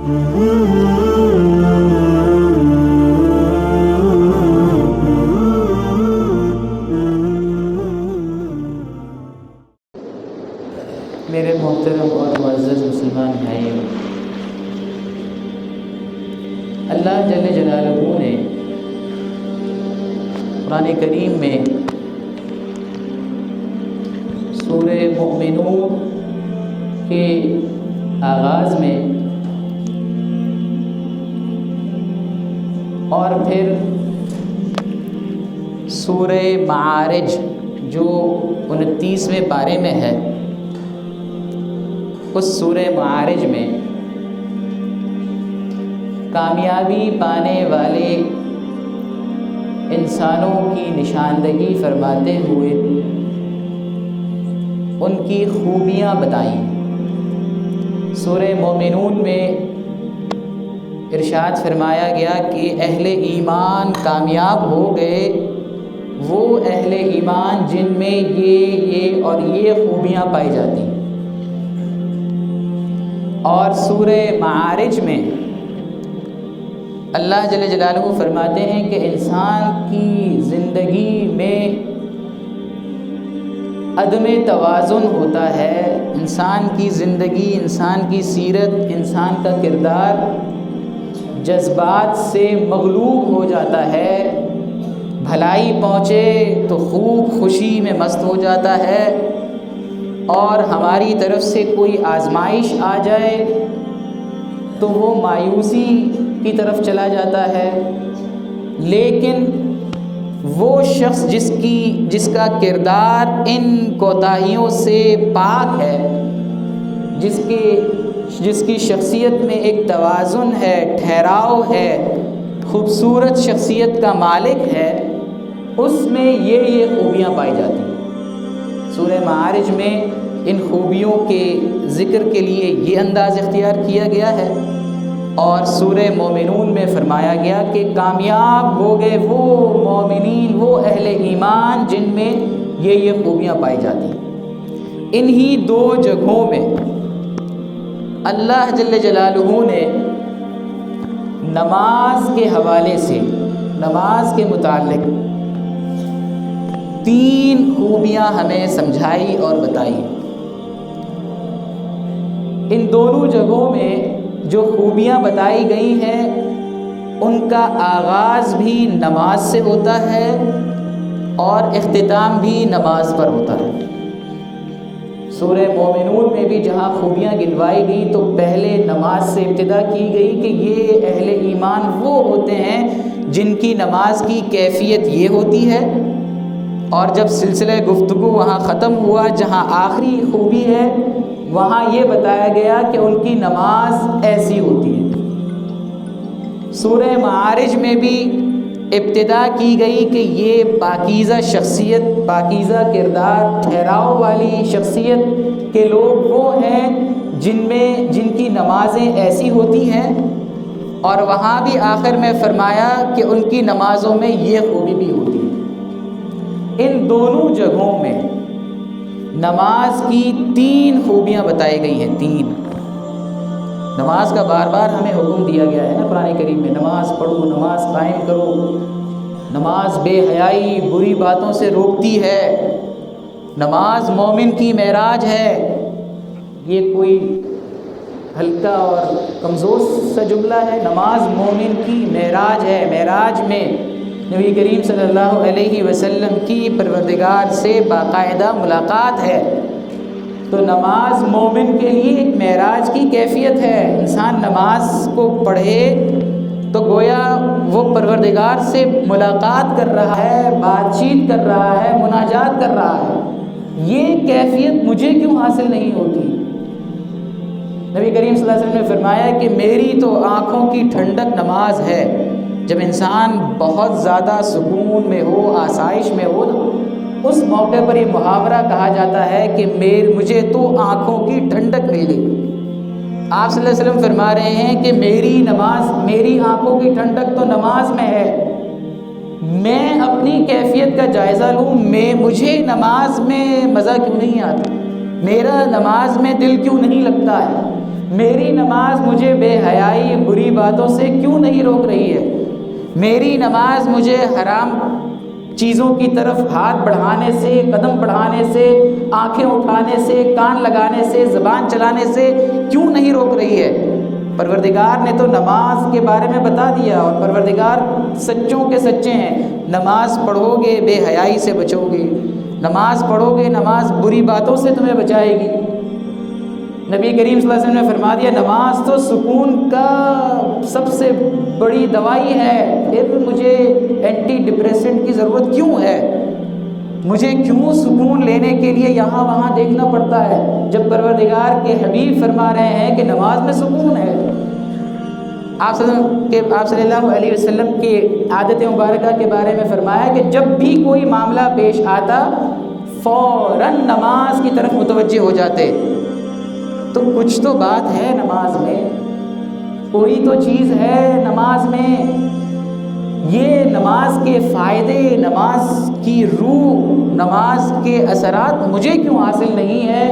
میرے محترم اور معزز مسلمان بھائیوں، اللہ جل جلالہ نے قرآن کریم میں سورہ مومنون کے آغاز میں اور پھر سورہ معارج جو 29ویں پارے میں ہے، اس سورہ معارج میں کامیابی پانے والے انسانوں کی نشاندہی فرماتے ہوئے ان کی خوبیاں بتائیں۔ سورہ مومنون میں ارشاد فرمایا گیا کہ اہل ایمان کامیاب ہو گئے، وہ اہل ایمان جن میں یہ اور یہ خوبیاں پائی جاتی ہیں۔ اور سورہ معارج میں اللہ جل جلالہ فرماتے ہیں کہ انسان کی زندگی میں عدم توازن ہوتا ہے، انسان کی زندگی، انسان کی سیرت، انسان کا کردار جذبات سے مغلوب ہو جاتا ہے، بھلائی پہنچے تو خوب خوشی میں مست ہو جاتا ہے، اور ہماری طرف سے کوئی آزمائش آ جائے تو وہ مایوسی کی طرف چلا جاتا ہے۔ لیکن وہ شخص جس کا کردار ان کوتاہیوں سے پاک ہے، جس کی شخصیت میں ایک توازن ہے، ٹھہراؤ ہے، خوبصورت شخصیت کا مالک ہے، اس میں یہ خوبیاں پائی جاتی ہیں۔ سورہ معارج میں ان خوبیوں کے ذکر کے لیے یہ انداز اختیار کیا گیا ہے، اور سورہ مومنون میں فرمایا گیا کہ کامیاب ہو گئے وہ مومنین، وہ اہل ایمان جن میں یہ خوبیاں پائی جاتی ہیں۔ انہی دو جگہوں میں اللہ جل جلالہ نے نماز کے حوالے سے، نماز کے متعلق 3 خوبیاں ہمیں سمجھائی اور بتائی۔ ان دونوں جگہوں میں جو خوبیاں بتائی گئی ہیں ان کا آغاز بھی نماز سے ہوتا ہے اور اختتام بھی نماز پر ہوتا ہے۔ سورہ مومنون میں بھی جہاں خوبیاں گنوائی گئیں تو پہلے نماز سے ابتدا کی گئی کہ یہ اہل ایمان وہ ہوتے ہیں جن کی نماز کی کیفیت یہ ہوتی ہے، اور جب سلسلہ گفتگو وہاں ختم ہوا، جہاں آخری خوبی ہے وہاں یہ بتایا گیا کہ ان کی نماز ایسی ہوتی ہے۔ سورہ معارج میں بھی ابتدا کی گئی کہ یہ پاکیزہ شخصیت، پاکیزہ کردار، ٹھہراؤ والی شخصیت کے لوگ وہ ہیں جن کی نمازیں ایسی ہوتی ہیں، اور وہاں بھی آخر میں فرمایا کہ ان کی نمازوں میں یہ خوبی بھی ہوتی ہے۔ ان دونوں جگہوں میں نماز کی 3 خوبیاں بتائی گئی ہیں۔ 3 نماز کا بار بار ہمیں حکم دیا گیا ہے نا قرآن کریم میں، نماز پڑھو، نماز قائم کرو، نماز بے حیائی، بری باتوں سے روکتی ہے، نماز مومن کی معراج ہے۔ یہ کوئی ہلکا اور کمزور سا جملہ ہے؟ نماز مومن کی معراج ہے۔ معراج میں نبی کریم صلی اللہ علیہ وسلم کی پروردگار سے باقاعدہ ملاقات ہے، تو نماز مومن کے لیے ایک معراج کی کیفیت ہے۔ انسان نماز کو پڑھے تو گویا وہ پروردگار سے ملاقات کر رہا ہے، بات چیت کر رہا ہے، مناجات کر رہا ہے۔ یہ کیفیت مجھے کیوں حاصل نہیں ہوتی؟ نبی کریم صلی اللہ علیہ وسلم نے فرمایا کہ میری تو آنکھوں کی ٹھنڈک نماز ہے۔ جب انسان بہت زیادہ سکون میں ہو، آسائش میں ہو، اس موقع پر یہ محاورہ کہا جاتا ہے کہ مجھے تو آنکھوں کی ٹھنڈک مل گئی۔ آپ صلی اللہ علیہ وسلم فرما رہے ہیں کہ میری نماز، میری آنکھوں کی ٹھنڈک تو نماز میں ہے۔ میں اپنی کیفیت کا جائزہ لوں، مجھے نماز میں مزہ کیوں نہیں آتا، میرا نماز میں دل کیوں نہیں لگتا ہے، میری نماز مجھے بے حیائی باتوں سے کیوں نہیں روک رہی ہے؟ میری نماز مجھے حرام چیزوں کی طرف ہاتھ بڑھانے سے، قدم بڑھانے سے، آنکھیں اٹھانے سے، کان لگانے سے، زبان چلانے سے کیوں نہیں روک رہی ہے؟ پروردگار نے تو نماز کے بارے میں بتا دیا، اور پروردگار سچوں کے سچے ہیں۔ نماز پڑھو گے بے حیائی سے بچو گے، نماز پڑھو گے، نماز بری باتوں سے تمہیں بچائے گی۔ نبی کریم صلی اللہ علیہ وسلم نے فرما دیا نماز تو سکون کا سب سے بڑی دوائی ہے، پھر مجھے اینٹی ڈپریسنٹ کی ضرورت کیوں ہے؟ مجھے کیوں سکون لینے کے لیے یہاں وہاں دیکھنا پڑتا ہے، جب پروردگار کے حبیب فرما رہے ہیں کہ نماز میں سکون ہے۔ آپ صلی اللہ علیہ وسلم کی عادت مبارکہ کے بارے میں فرمایا کہ جب بھی کوئی معاملہ پیش آتا فوراً نماز کی طرف متوجہ ہو جاتے۔ تو کچھ تو بات ہے نماز میں، کوئی تو چیز ہے نماز میں۔ یہ نماز کے فائدے، نماز کی روح، نماز کے اثرات مجھے کیوں حاصل نہیں ہے،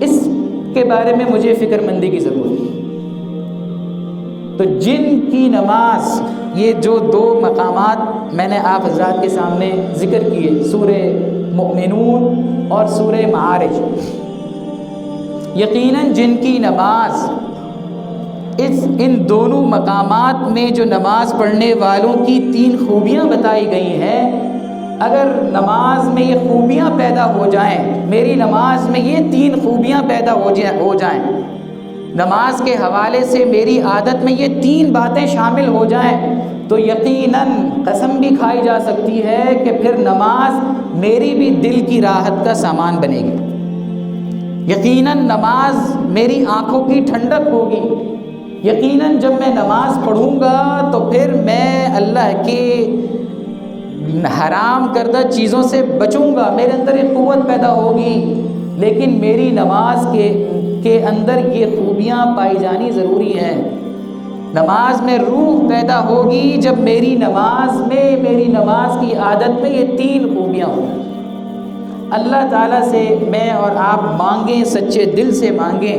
اس کے بارے میں مجھے فکر مندی کی ضرورت ہے۔ تو جن کی نماز، یہ جو دو مقامات میں نے آپ حضرات کے سامنے ذکر کیے، سورہ مؤمنون اور سورہ معارج، یقیناً جن کی نماز ان دونوں مقامات میں جو نماز پڑھنے والوں کی 3 خوبیاں بتائی گئی ہیں، اگر نماز میں یہ خوبیاں پیدا ہو جائیں، میری نماز میں یہ 3 خوبیاں پیدا ہو جائیں، نماز کے حوالے سے میری عادت میں یہ 3 باتیں شامل ہو جائیں، تو یقیناً قسم بھی کھائی جا سکتی ہے کہ پھر نماز میری بھی دل کی راحت کا سامان بنے گی۔ یقیناً نماز میری آنکھوں کی ٹھنڈک ہوگی۔ یقیناً جب میں نماز پڑھوں گا تو پھر میں اللہ کے حرام کردہ چیزوں سے بچوں گا، میرے اندر ایک قوت پیدا ہوگی۔ لیکن میری نماز کے اندر یہ خوبیاں پائی جانی ضروری ہیں۔ نماز میں روح پیدا ہوگی جب میری نماز کی عادت میں یہ 3 خوبیاں ہوں۔ اللہ تعالیٰ سے میں اور آپ مانگیں، سچے دل سے مانگیں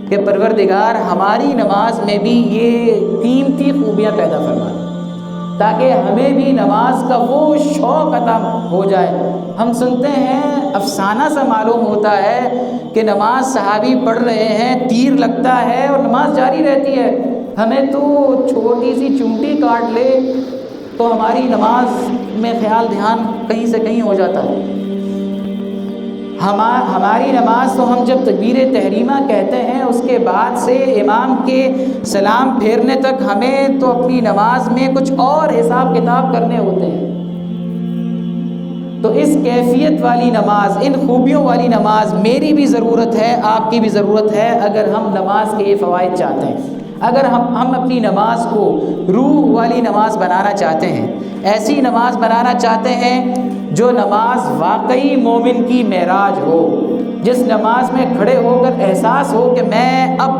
کہ پروردگار ہماری نماز میں بھی یہ قیمتی خوبیاں پیدا فرما دیں، تاکہ ہمیں بھی نماز کا وہ شوق عطا ہو جائے۔ ہم سنتے ہیں، افسانہ سا معلوم ہوتا ہے کہ نماز صحابی پڑھ رہے ہیں، تیر لگتا ہے اور نماز جاری رہتی ہے۔ ہمیں تو چھوٹی سی چونٹی کاٹ لے تو ہماری نماز میں خیال دھیان کہیں سے کہیں ہو جاتا ہے۔ ہماری نماز تو ہم جب تکبیر تحریمہ کہتے ہیں اس کے بعد سے امام کے سلام پھیرنے تک ہمیں تو اپنی نماز میں کچھ اور حساب کتاب کرنے ہوتے ہیں۔ تو اس کیفیت والی نماز، ان خوبیوں والی نماز میری بھی ضرورت ہے، آپ کی بھی ضرورت ہے، اگر ہم نماز کے یہ فوائد چاہتے ہیں، اگر ہم اپنی نماز کو روح والی نماز بنانا چاہتے ہیں، ایسی نماز بنانا چاہتے ہیں جو نماز واقعی مومن کی معراج ہو، جس نماز میں کھڑے ہو کر احساس ہو کہ میں اب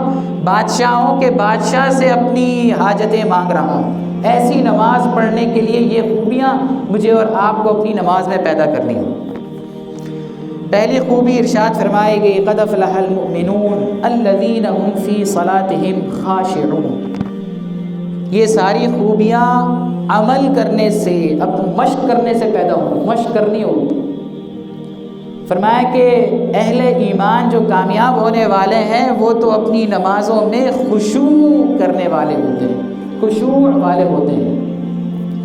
بادشاہوں کے بادشاہ سے اپنی حاجتیں مانگ رہا ہوں، ایسی نماز پڑھنے کے لیے یہ خوبیاں مجھے اور آپ کو اپنی نماز میں پیدا کرنی ہوں۔ پہلی خوبی ارشاد فرمائی گئی قد افلح المؤمنون الذین هم فی صلاتهم خاشعون۔ یہ ساری خوبیاں عمل کرنے سے، اب مشق کرنے سے پیدا ہوں، مشق کرنی ہوگی۔ فرمایا کہ اہل ایمان جو کامیاب ہونے والے ہیں وہ تو اپنی نمازوں میں خشوع کرنے والے ہوتے ہیں، خشوع والے ہوتے ہیں،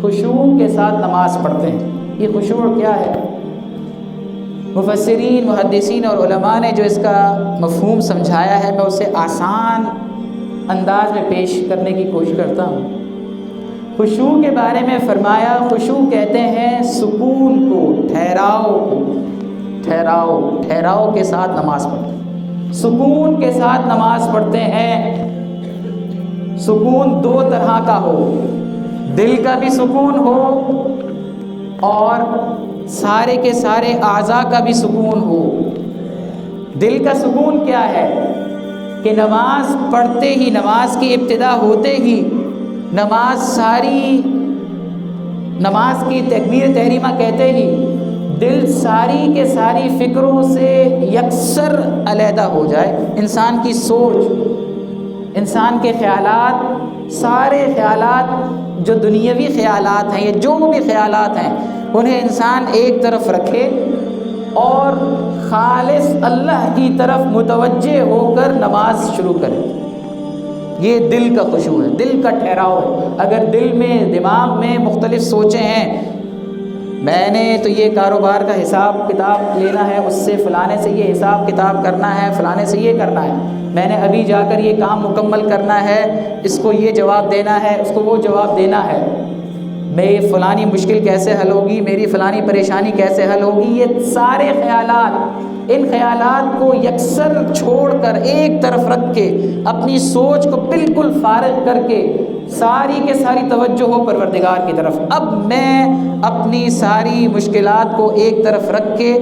خشوع کے ساتھ نماز پڑھتے ہیں۔ یہ خشوع کیا ہے؟ مفسرین، محدثین اور علماء نے جو اس کا مفہوم سمجھایا ہے، میں اسے آسان انداز میں پیش کرنے کی کوشش کرتا ہوں۔ خشوع کے بارے میں فرمایا، خشوع کہتے ہیں سکون کو، ٹھہراؤ کے ساتھ نماز پڑھتے ہیں، سکون کے ساتھ نماز پڑھتے ہیں۔ سکون 2 طرح کا ہو، دل کا بھی سکون ہو اور سارے کے سارے اعضاء کا بھی سکون ہو۔ دل کا سکون کیا ہے کہ نماز پڑھتے ہی، نماز کی ابتدا ہوتے ہی، نماز کی تکبیر تحریمہ کہتے ہی دل ساری کے ساری فکروں سے یکسر علیحدہ ہو جائے، انسان کی سوچ، انسان کے خیالات، سارے خیالات جو دنیاوی خیالات ہیں، یہ جو بھی خیالات ہیں، انہیں انسان ایک طرف رکھے اور خالص اللہ کی طرف متوجہ ہو کر نماز شروع کرے۔ یہ دل کا خشوع ہے، دل کا ٹھہراؤ ہے۔ اگر دل میں، دماغ میں مختلف سوچیں ہیں، میں نے تو یہ کاروبار کا حساب کتاب لینا ہے، اس سے فلانے سے یہ حساب کتاب کرنا ہے، فلانے سے یہ کرنا ہے، میں نے ابھی جا کر یہ کام مکمل کرنا ہے، اس کو یہ جواب دینا ہے، اس کو وہ جواب دینا ہے، میری فلانی مشکل کیسے حل ہوگی، میری فلانی پریشانی کیسے حل ہوگی، یہ سارے خیالات، ان خیالات کو یکسر چھوڑ کر ایک طرف رکھ کے اپنی سوچ کو بالکل فارغ کر کے ساری کے ساری توجہ ہو پروردگار کی طرف۔ اب میں اپنی ساری مشکلات کو ایک طرف رکھ کے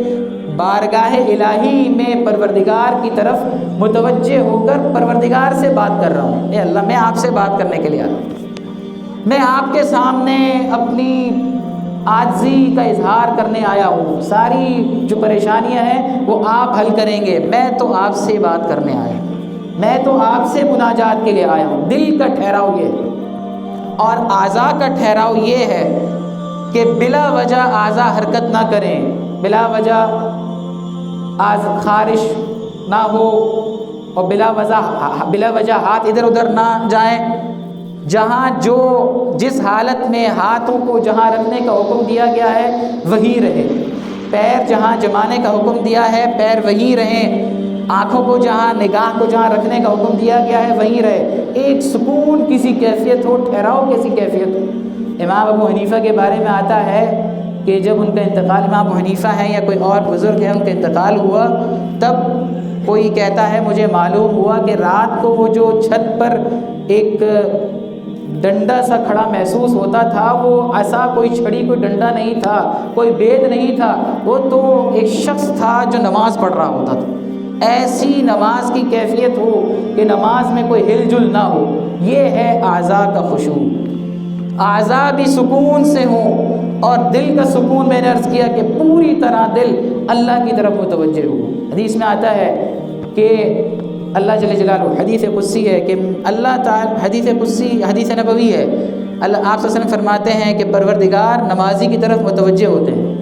بارگاہ الہی میں پروردگار کی طرف متوجہ ہو کر پروردگار سے بات کر رہا ہوں۔ اے اللہ، میں آپ سے بات کرنے کے لیے آیا ہوں، میں آپ کے سامنے اپنی عاجزی کا اظہار کرنے آیا ہوں، ساری جو پریشانیاں ہیں وہ آپ حل کریں گے، میں تو آپ سے بات کرنے آیا ہوں، میں تو آپ سے مناجات کے لیے آیا ہوں۔ دل کا ٹھہراؤ یہ ہے، اور اعضاء کا ٹھہراؤ یہ ہے کہ بلا وجہ اعضاء حرکت نہ کریں، بلا وجہ خارش نہ ہو، اور بلا وجہ ہاتھ ادھر ادھر نہ جائیں۔ جہاں جس حالت میں ہاتھوں کو جہاں رکھنے کا حکم دیا گیا ہے وہی رہے، پیر جہاں جمانے کا حکم دیا ہے پیر وہیں رہیں، آنکھوں کو جہاں، نگاہ کو جہاں رکھنے کا حکم دیا گیا ہے وہیں رہے، ایک سکون کسی کیفیت ہو، ٹھہراؤ کیسی کیفیت ہو۔ امام ابو حنیفہ کے بارے میں آتا ہے کہ جب ان کا انتقال، امام ابو حنیفہ ہیں یا کوئی اور بزرگ ہے، ان کا انتقال ہوا، تب کوئی کہتا ہے مجھے معلوم ہوا کہ رات کو وہ جو چھت پر ایک ڈنڈا سا کھڑا محسوس ہوتا تھا، وہ ایسا کوئی چھڑی، کوئی ڈنڈا نہیں تھا، کوئی بید نہیں تھا، وہ تو ایک شخص تھا جو نماز پڑھ رہا ہوتا تھا۔ ایسی نماز کی کیفیت ہو کہ نماز میں کوئی ہل جل نہ ہو، یہ ہے اعضاء کا خشوع۔ اعضاء بھی سکون سے ہوں، اور دل کا سکون میں نے عرض کیا کہ پوری طرح دل اللہ کی طرف متوجہ ہو۔ حدیث میں آتا ہے کہ اللہ جل جلالہ، حدیث قدسی ہے کہ اللہ تعالی، حدیث نبوی ہے، اللہ آپ صلی اللہ علیہ وسلم فرماتے ہیں کہ پروردگار نمازی کی طرف متوجہ ہوتے ہیں،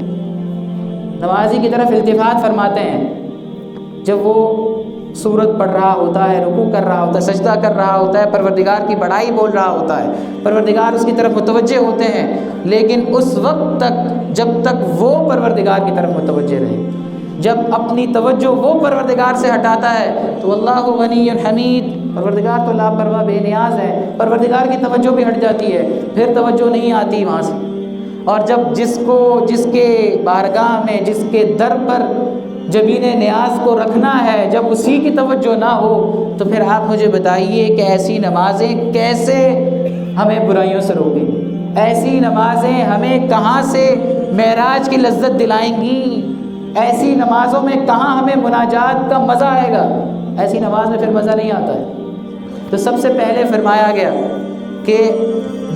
نمازی کی طرف التفات فرماتے ہیں جب وہ سورت پڑھ رہا ہوتا ہے، رکوع کر رہا ہوتا ہے، سجدہ کر رہا ہوتا ہے، پروردگار کی بڑائی بول رہا ہوتا ہے، پروردگار اس کی طرف متوجہ ہوتے ہیں، لیکن اس وقت تک جب تک وہ پروردگار کی طرف متوجہ رہے۔ جب اپنی توجہ وہ پروردگار سے ہٹاتا ہے تو اللہ غنی حمید، پروردگار تو لاپرواہ بے نیاز ہے، پروردگار کی توجہ بھی ہٹ جاتی ہے، پھر توجہ نہیں آتی وہاں سے۔ اور جب جس کے بارگاہ میں، جس کے در پر جبین نیاز کو رکھنا ہے، جب اسی کی توجہ نہ ہو، تو پھر آپ مجھے بتائیے کہ ایسی نمازیں کیسے ہمیں برائیوں سے روکیں، ایسی نمازیں ہمیں کہاں سے معراج کی لذت دلائیں گی، ایسی نمازوں میں کہاں ہمیں مناجات کا مزہ آئے گا، ایسی نماز میں پھر مزہ نہیں آتا ہے۔ تو سب سے پہلے فرمایا گیا کہ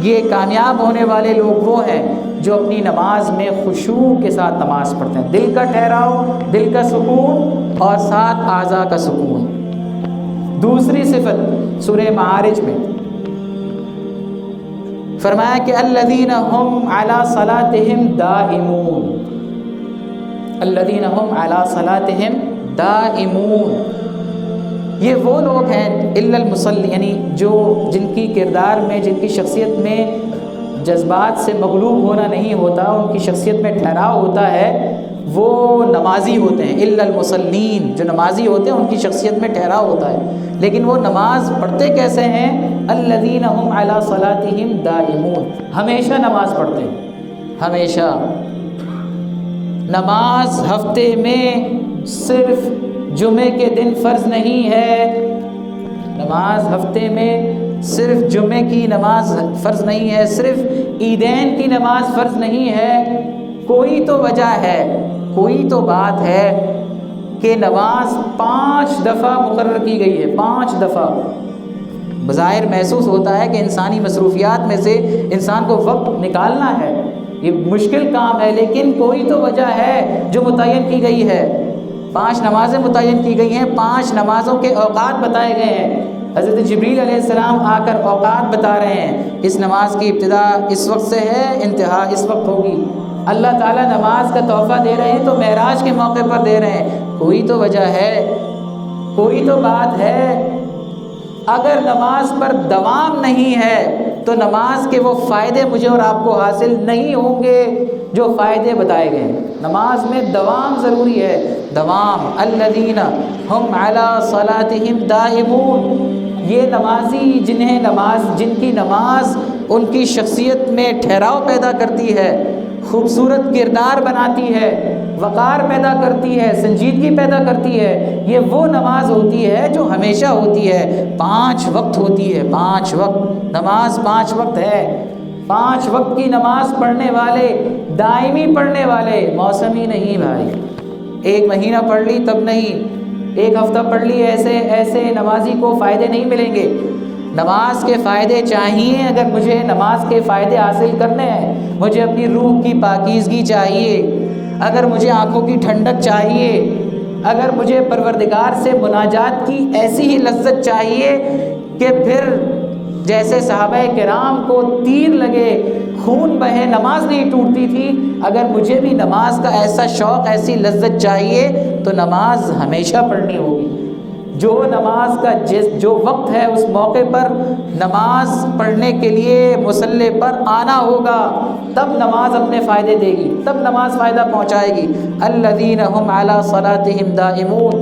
یہ کامیاب ہونے والے لوگ وہ ہیں جو اپنی نماز میں خشوع کے ساتھ نماز پڑھتے ہیں، دل کا ٹھہراؤ، دل کا سکون، اور ساتھ اعضاء کا سکون۔ دوسری صفت سورہ معارج میں فرمایا کہ الذین هم علی صلاتہم دائمون، الذین هم علی صلاتہم دائمون، یہ وہ لوگ ہیں الا المصلی، یعنی جن کی کردار میں، جن کی شخصیت میں جذبات سے مغلوب ہونا نہیں ہوتا، ان کی شخصیت میں ٹھہراؤ ہوتا ہے، وہ نمازی ہوتے ہیں۔ الا المصلین، جو نمازی ہوتے ہیں ان کی شخصیت میں ٹھہراؤ ہوتا ہے، لیکن وہ نماز پڑھتے کیسے ہیں؟ الذین هم علی صلاتہم دائمون، ہمیشہ نماز پڑھتے ہیں، ہمیشہ۔ نماز ہفتے میں صرف جمعے کے دن فرض نہیں ہے، نماز ہفتے میں صرف جمعے کی نماز فرض نہیں ہے، صرف عیدین کی نماز فرض نہیں ہے، کوئی تو وجہ ہے، کوئی تو بات ہے کہ نماز 5 دفعہ مقرر کی گئی ہے، 5 دفعہ۔ بظاہر محسوس ہوتا ہے کہ انسانی مصروفیات میں سے انسان کو وقت نکالنا ہے، یہ مشکل کام ہے، لیکن کوئی تو وجہ ہے جو متعین کی گئی ہے۔ 5 نمازیں متعین کی گئی ہیں، 5 نمازوں کے اوقات بتائے گئے ہیں۔ حضرت جبریل علیہ السلام آ کر اوقات بتا رہے ہیں، اس نماز کی ابتدا اس وقت سے ہے، انتہا اس وقت ہوگی۔ اللہ تعالیٰ نماز کا تحفہ دے رہے ہیں تو معراج کے موقع پر دے رہے ہیں، کوئی تو وجہ ہے، کوئی تو بات ہے۔ اگر نماز پر دوام نہیں ہے تو نماز کے وہ فائدے مجھے اور آپ کو حاصل نہیں ہوں گے جو فائدے بتائے گئے ہیں۔ نماز میں دوام ضروری ہے، دوام۔ الذین ہم علی صلاتہم دائمون، یہ نمازی جن کی نماز ان کی شخصیت میں ٹھہراؤ پیدا کرتی ہے، خوبصورت کردار بناتی ہے، وقار پیدا کرتی ہے، سنجیدگی پیدا کرتی ہے، یہ وہ نماز ہوتی ہے جو ہمیشہ ہوتی ہے، 5 وقت ہوتی ہے، 5 وقت نماز، 5 وقت ہے۔ 5 وقت کی نماز پڑھنے والے، دائمی پڑھنے والے، موسمی نہیں بھائی، 1 مہینہ پڑھ لی تب نہیں، 1 ہفتہ پڑھ لی، ایسے نمازی کو فائدے نہیں ملیں گے۔ نماز کے فائدے چاہیے، اگر مجھے نماز کے فائدے حاصل کرنے ہیں، مجھے اپنی روح کی پاکیزگی چاہیے، اگر مجھے آنکھوں کی ٹھنڈک چاہیے، اگر مجھے پروردگار سے مناجات کی ایسی ہی لذت چاہیے کہ پھر جیسے صحابہ کرام کو تیر لگے، خون بہے، نماز نہیں ٹوٹتی تھی، اگر مجھے بھی نماز کا ایسا شوق، ایسی لذت چاہیے تو نماز ہمیشہ پڑھنی ہوگی۔ جو نماز کا جو وقت ہے اس موقع پر نماز پڑھنے کے لیے مصلی پر آنا ہوگا، تب نماز اپنے فائدے دے گی، تب نماز فائدہ پہنچائے گی۔ الذین هم علی صلاتہم دائمون،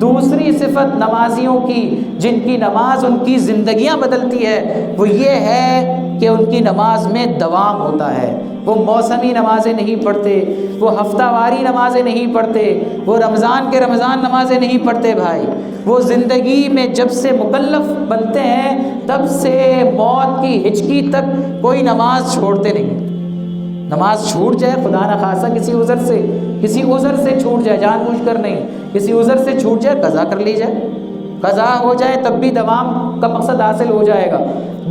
دوسری صفت نمازیوں کی جن کی نماز ان کی زندگیاں بدلتی ہے وہ یہ ہے کہ ان کی نماز میں دوام ہوتا ہے۔ وہ موسمی نمازیں نہیں پڑھتے، وہ ہفتہ واری نمازیں نہیں پڑھتے، وہ رمضان کے رمضان نمازیں نہیں پڑھتے بھائی، وہ زندگی میں جب سے مکلف بنتے ہیں تب سے موت کی ہچکی تک کوئی نماز چھوڑتے نہیں۔ نماز چھوٹ جائے خدا نخواستہ کسی عذر سے چھوٹ جائے، جان بوجھ کر نہیں، کسی عذر سے چھوٹ جائے، قضا کر لی جائے، قضا ہو جائے تب بھی دوام کا مقصد حاصل ہو جائے گا۔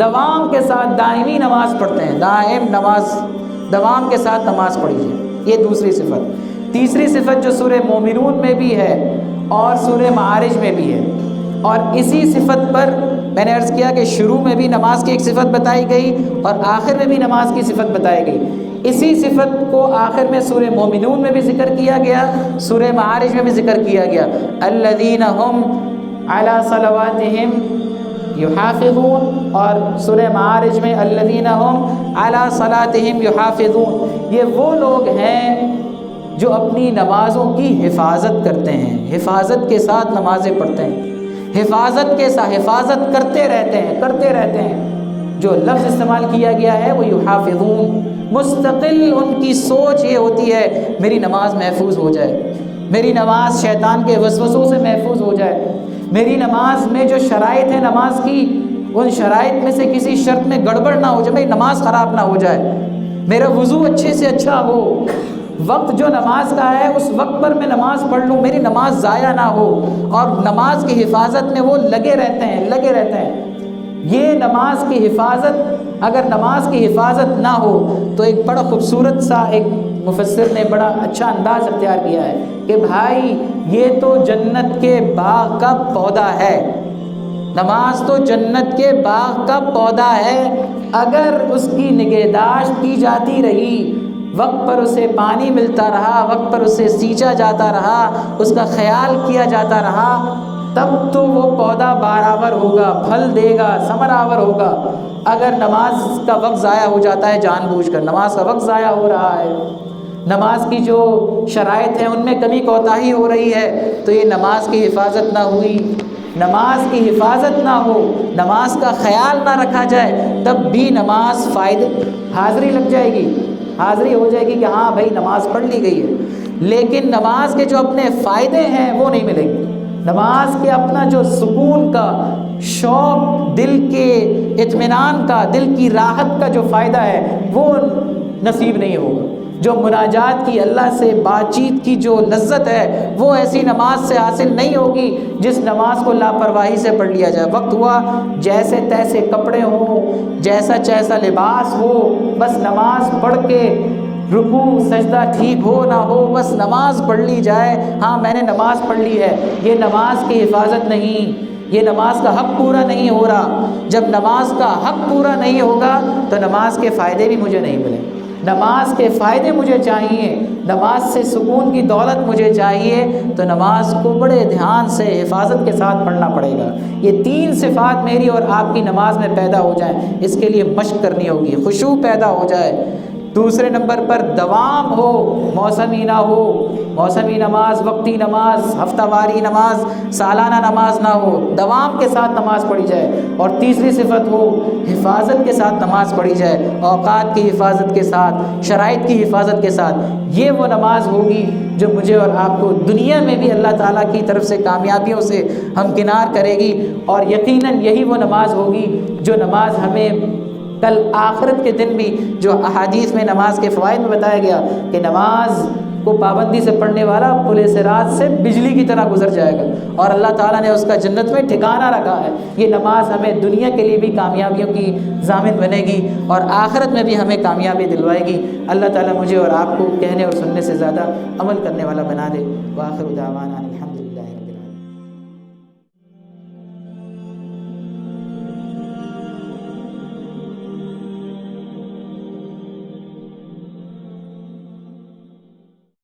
دوام کے ساتھ دائمی نماز پڑھتے ہیں، دائم نماز، دوام کے ساتھ نماز پڑھی جائے، یہ دوسری صفت۔ تیسری صفت جو سورہ مومنون میں بھی ہے اور سورہ معارج میں بھی ہے، اور اسی صفت پر میں نے عرض کیا کہ شروع میں بھی نماز کی ایک صفت بتائی گئی اور آخر میں بھی نماز کی صفت بتائی گئی، اسی صفت کو آخر میں سورہ مومنون میں بھی ذکر کیا گیا، سورہ معارج میں بھی ذکر کیا گیا۔ الذین هم علی صلواتہم یحافظون، اور سورہ معارج میں الذین هم علی صلاتہم یحافظون، یہ وہ لوگ ہیں جو اپنی نمازوں کی حفاظت کرتے ہیں، حفاظت کے ساتھ نمازیں پڑھتے ہیں، حفاظت کے ساتھ حفاظت کرتے رہتے ہیں۔ جو لفظ استعمال کیا گیا ہے وہ یحافظون، مستقل ان کی سوچ یہ ہوتی ہے میری نماز محفوظ ہو جائے، میری نماز شیطان کے وسوسوں سے محفوظ ہو جائے، میری نماز میں جو شرائط ہے نماز کی، ان شرائط میں سے کسی شرط میں گڑبڑ نہ ہو جائے، میری نماز خراب نہ ہو جائے، میرا وضو اچھے سے اچھا ہو، وقت جو نماز کا ہے اس وقت پر میں نماز پڑھ لوں، میری نماز ضائع نہ ہو، اور نماز کی حفاظت میں وہ لگے رہتے ہیں۔ یہ نماز کی حفاظت، اگر نماز کی حفاظت نہ ہو تو ایک بڑا خوبصورت سا ایک مفسر نے بڑا اچھا انداز اختیار کیا ہے کہ بھائی یہ تو جنت کے باغ کا پودا ہے، نماز تو جنت کے باغ کا پودا ہے، اگر اس کی نگہداشت کی جاتی رہی، وقت پر اسے پانی ملتا رہا، وقت پر اسے سینچا جاتا رہا، اس کا خیال کیا جاتا رہا، تب تو وہ پودا بارآور ہوگا، پھل دے گا، ثمر آور ہوگا۔ اگر نماز کا وقت ضائع ہو جاتا ہے جان بوجھ کر، نماز کا وقت ضائع ہو رہا ہے، نماز کی جو شرائط ہیں ان میں کمی کوتاہی ہو رہی ہے، تو یہ نماز کی حفاظت نہ ہوئی، نماز کی حفاظت نہ ہو، نماز کا خیال نہ رکھا جائے، تب بھی نماز حاضری لگ جائے گی، حاضری ہو جائے گی کہ ہاں بھائی نماز پڑھ لی گئی ہے، لیکن نماز کے جو اپنے فائدے ہیں وہ نہیں ملیں گے، نماز کے اپنا جو سکون کا، شوق، دل کے اطمینان کا، دل کی راحت کا جو فائدہ ہے وہ نصیب نہیں ہوگا، جو مناجات کی، اللہ سے بات چیت کی جو لذت ہے وہ ایسی نماز سے حاصل نہیں ہوگی جس نماز کو لاپرواہی سے پڑھ لیا جائے، وقت ہوا جیسے تیسے کپڑے ہوں، جیسا لباس ہو، بس نماز پڑھ کے رکوع سجدہ ٹھیک ہو نہ ہو، بس نماز پڑھ لی جائے، ہاں میں نے نماز پڑھ لی ہے، یہ نماز کی حفاظت نہیں، یہ نماز کا حق پورا نہیں ہو رہا۔ جب نماز کا حق پورا نہیں ہوگا تو نماز کے فائدے بھی مجھے نہیں ملیں۔ نماز کے فائدے مجھے چاہیے، نماز سے سکون کی دولت مجھے چاہیے، تو نماز کو بڑے دھیان سے حفاظت کے ساتھ پڑھنا پڑے گا۔ یہ 3 صفات میری اور آپ کی نماز میں پیدا ہو جائیں، اس کے لیے مشق کرنی ہوگی، خشوع پیدا ہو جائے۔ دوسرے نمبر پر دوام ہو، موسمی نہ ہو، موسمی نماز، وقتی نماز، ہفتہ واری نماز، سالانہ نماز نہ ہو، دوام کے ساتھ نماز پڑھی جائے۔ اور تیسری صفت ہو، حفاظت کے ساتھ نماز پڑھی جائے، اوقات کی حفاظت کے ساتھ، شرائط کی حفاظت کے ساتھ۔ یہ وہ نماز ہوگی جو مجھے اور آپ کو دنیا میں بھی اللہ تعالیٰ کی طرف سے کامیابیوں سے ہمکنار کرے گی، اور یقیناً یہی وہ نماز ہوگی جو نماز ہمیں کل آخرت کے دن بھی، جو احادیث میں نماز کے فوائد میں بتایا گیا کہ نماز کو پابندی سے پڑھنے والا پل صراط سے بجلی کی طرح گزر جائے گا، اور اللہ تعالیٰ نے اس کا جنت میں ٹھکانہ رکھا ہے۔ یہ نماز ہمیں دنیا کے لیے بھی کامیابیوں کی ضامن بنے گی اور آخرت میں بھی ہمیں کامیابی دلوائے گی۔ اللہ تعالیٰ مجھے اور آپ کو کہنے اور سننے سے زیادہ عمل کرنے والا بنا دے۔ وآخر دعوانا الحمدللہ۔